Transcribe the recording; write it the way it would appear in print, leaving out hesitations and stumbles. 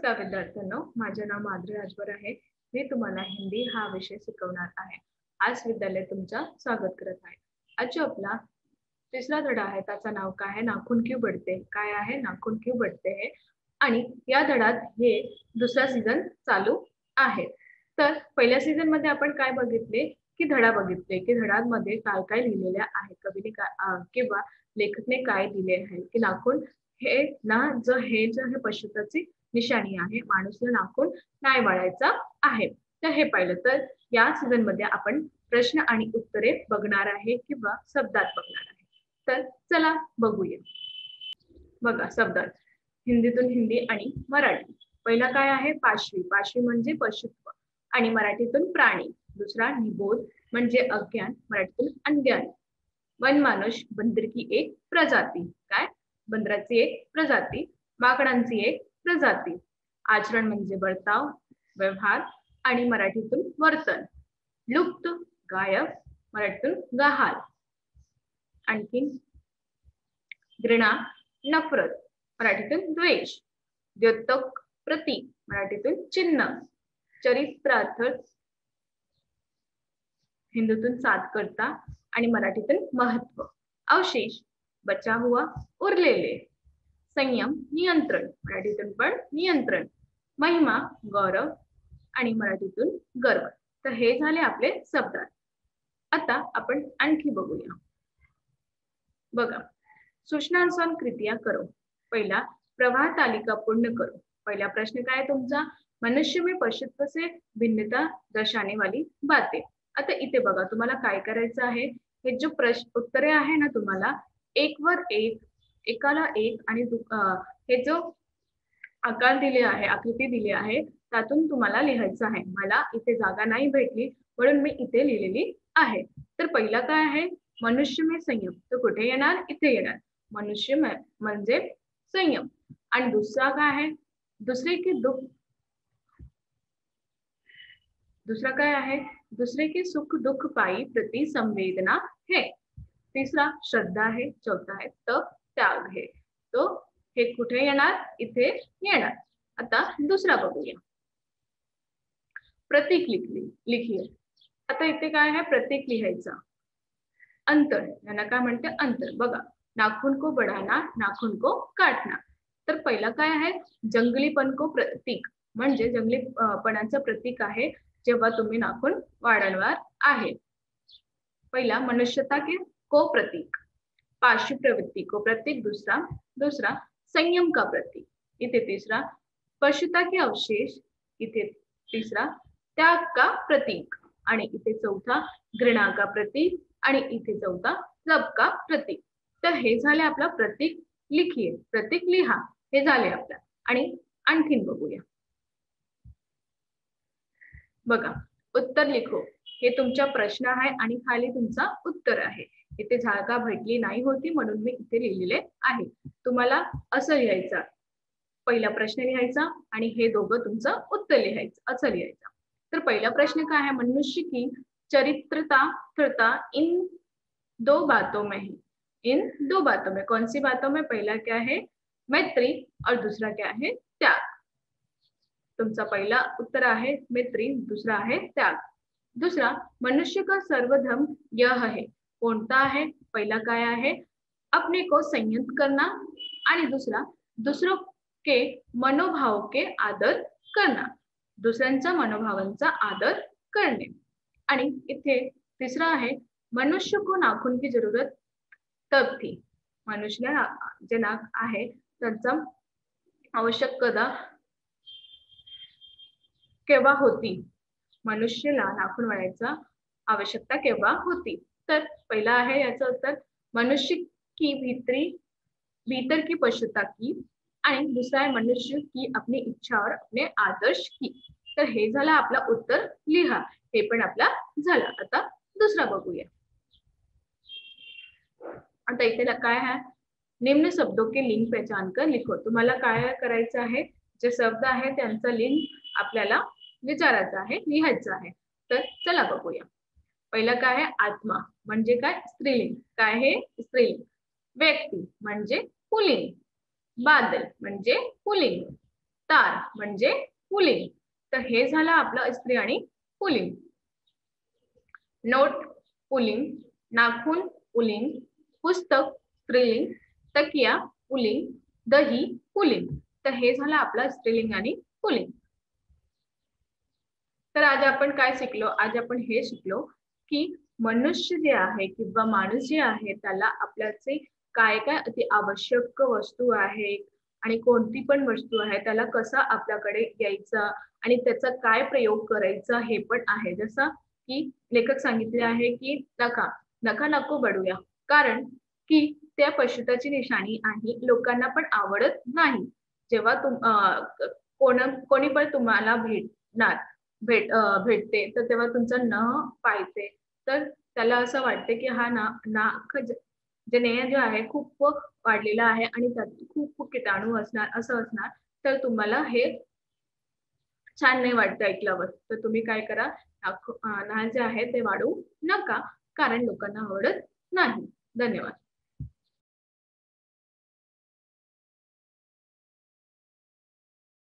नमस्कार विद्यार्थ्यांनो, माझे नाव माधुरी राजभर आहे. मी तुम्हाला हिंदी हा विषय शिकवणार आहे. आज विद्यालय तुमचं स्वागत करत आहे. आज जो आपला तिसरा धडा आहे त्याचं नाव काय आहे, नाखून क्यों बढ़ते. काय आहे नाखून क्यों बढ़ते है आणि या धड्यात हे दुसरा सीझन चालू आहे. तर पहिल्या सीझन मध्ये आपण काय बघितले की धडा बघितले की धड्यांमध्ये काय काय लिहिलेले आहे, कवीने किंवा लेखकने काय दिले आहे की नाखून हे ना हे पशुत्वाची निशाणी आहे, माणूसला नाखून नाही वाळायचा आहे. तर हे पाहिलं तर या सीझन मध्ये आपण प्रश्न आणि उत्तरे बघणार आहे किंवा शब्दात बघणार आहे. तर चला बघूया. बघा शब्दात हिंदीतून हिंदी आणि मराठी. पहिला काय आहे पाशवी. पाशवी म्हणजे पशुत्व आणि मराठीतून प्राणी. दुसरा निबोध म्हणजे अज्ञान, मराठीतून अज्ञान. वनमानुष बंदर एक प्रजाती. काय बंदराची एक प्रजाती, माकडांची एक प्रजाती. आचरण म्हणजे बर्ताव, व्यवहार आणि मराठीतून वर्तन. लुप्त, गायब, मराठीतून गहाळ. आणखी घृणा, नफरत, मराठीतून द्वेष. द्योतक, प्रतीक, मराठीतून चिन्ह. चरित्रार्थ, हिंदीतून साधकर्ता आणि मराठीतून महत्व. अवशेष, बचा हुआ, उरलेले. संयम, नियंत्रण, मराठीतून पण नियंत्रण. महिमा, गौरव आणि मराठीतून गर्व. तर हे झाले आपले शब्दात. आता आपण आणखी बघूया. बघा, सूचनानुसार कृतिया करो. पहिला प्रवाह तालिका पूर्ण करो. पहिला प्रश्न काय आहे तुमचा, मनुष्य में पशुत्व से भिन्नता दर्शाने वाली बातें. आता इथे बघा तुम्हाला काय करायचं आहे, हे जो प्रश्न उत्तरे आहे ना तुम्हाला एक वर एक, एकाला एक आणि हे जो आकार दिले आहे, आकृती दिली आहे त्यातून तुम्हाला लिहायचं आहे. मला इथे जागा नाही भेटली म्हणून मी इथे लिहिलेली आहे. तर पहिला काय आहे मनुष्य में संयम. तो कुठे येणार, इथे येणार. मनुष्य म्हणजे संयम. आणि दुसरा काय आहे, दुसरे के दुख. दूसरा काय आहे, दूसरे के सुख दुख पाई प्रति संवेदना है. तीसरा श्रद्धा है. चौथा है तप त्याग है. तो हे कुठे येणार, इथे येणार. आता दुसरा बघूया. प्रतीक लिखिए. आता इथे काय आहे प्रतीक लिहायचा. अंतर, यांना काय म्हणते अंतर. बघा, नाखून को बढ़ाना, नाखून को काटना. तर पहिला काय आहे जंगलीपन को प्रतीक, म्हणजे जंगलीपणाचं प्रतीक आहे जेव्हा तुम्ही नाखून वाढवणार आहे. पहिला मनुष्यता के को प्रतीक, पाशु प्रवृत्ति को प्रतीक. दूसरा संयम का प्रतीक. इथे तीसरा पशुता के अवशेष. इथे तीसरा त्याग का प्रतीक. आणि इथे चौथा घृणा का प्रतीक. आणि इथे चौथा जप का प्रतीक. तर हे झाले आपला प्रतीक लिखिए, प्रतीक लिहा. हे झाले आपला. आणि आणखीन बघूया. बघा, उत्तर लिखो. हे तुमचा प्रश्न आहे आणि खाली तुमचा उत्तर आहे. इथे जागा भेटली नाही होती म्हणून मी इथे लिहिलेले आहे. तुम्हाला असं लिहायचं, पहिला प्रश्न लिहायचा आणि हे दोघं तुमचं उत्तर लिहायचं, असं लिहायचं. तर पहिला प्रश्न काय आहे, मनुष्य की चरित्रता इन दो बातों में है. इन दो बातों में, कौन सी बातों में. पहला क्या है मैत्री और दूसरा क्या है त्याग. तुमचा पहिला उत्तर आहे मैत्री, दूसरा आहे त्याग. दूसरा मनुष्य का सर्वधर्म यह है. कोणता आहे, पहिला काय आहे अपने को संयत करना आणि दूसरा दूसरों के मनोभाव के आदर करना. दुसऱ्यांच्या मनोभावांचा आदर करणे. आणि इथे तिसरा आहे मनुष्य को नाखून की जरूरत तब थी. मनुष्याला जे नाक आहे त्यांचा आवश्यकता केव्हा होती. मनुष्याला नाखून वाळायचा आवश्यकता केव्हा होती. तर पहिला आहे याचं उत्तर मनुष्य की भीतर की पशुता की. आणि दुसरा आहे मनुष्य की अपनी इच्छा और अपने आदर्श की. तर हे झालं आपला उत्तर लिहा. हे पण आपला झालं. आता दुसरा बघूया. आता इथे काय आहे, निम्न शब्दों के लिंग पहचान कर लिखो. तुम्हाला काय करायचं आहे, जे शब्द आहे त्यांचा लिंग आपल्याला विचारायचं आहे, लिहायचं आहे. तर चला बघूया. पहिला काय आहे आत्मा म्हणजे काय स्त्रीलिंग. काय हे स्त्रीलिंग. व्यक्ती म्हणजे पुल्लिंग. बादल म्हणजे पुल्लिंग. तार म्हणजे पुल्लिंग. तर हे झालं आपलं स्त्री आणि पुल्लिंग. नोट पुल्लिंग, नाखून पुल्लिंग, पुस्तक स्त्रीलिंग, तकिया पुल्लिंग, दही पुल्लिंग. तर हे झालं आपलं स्त्रीलिंग आणि पुल्लिंग. तर आज आपण काय शिकलो? आज आपण हे शिकलो की मनुष्य जे आहे किंवा माणूस जे आहे त्याला आपल्याचे काय काय अति आवश्यक वस्तू आहे आणि कोणती पण वस्तू आहे त्याला कसा आपल्याकडे यायचा आणि त्याचा काय प्रयोग करायचा हे पण आहे. जसं की लेखक सांगितले आहे की नका नका नको बडूया, कारण की त्या पशुताची निशाणी आहे, लोकांना पण आवडत नाही. जेव्हा कोणी पण तुम्हाला भेटते तर तेव्हा तुमचं न पाहिजे तर त्याला असं वाटते की हा नाक जनेय जो आहे खूप वाढलेला आहे आणि त्यात खूप किटाणू असणार असं असणार, तर तुम्हाला हे छान नाही वाटतं ऐकल्यावर. तर तुम्ही काय करा, नाक जे आहे ते वाढवू नका, कारण लोकांना आवडत नाही. धन्यवाद.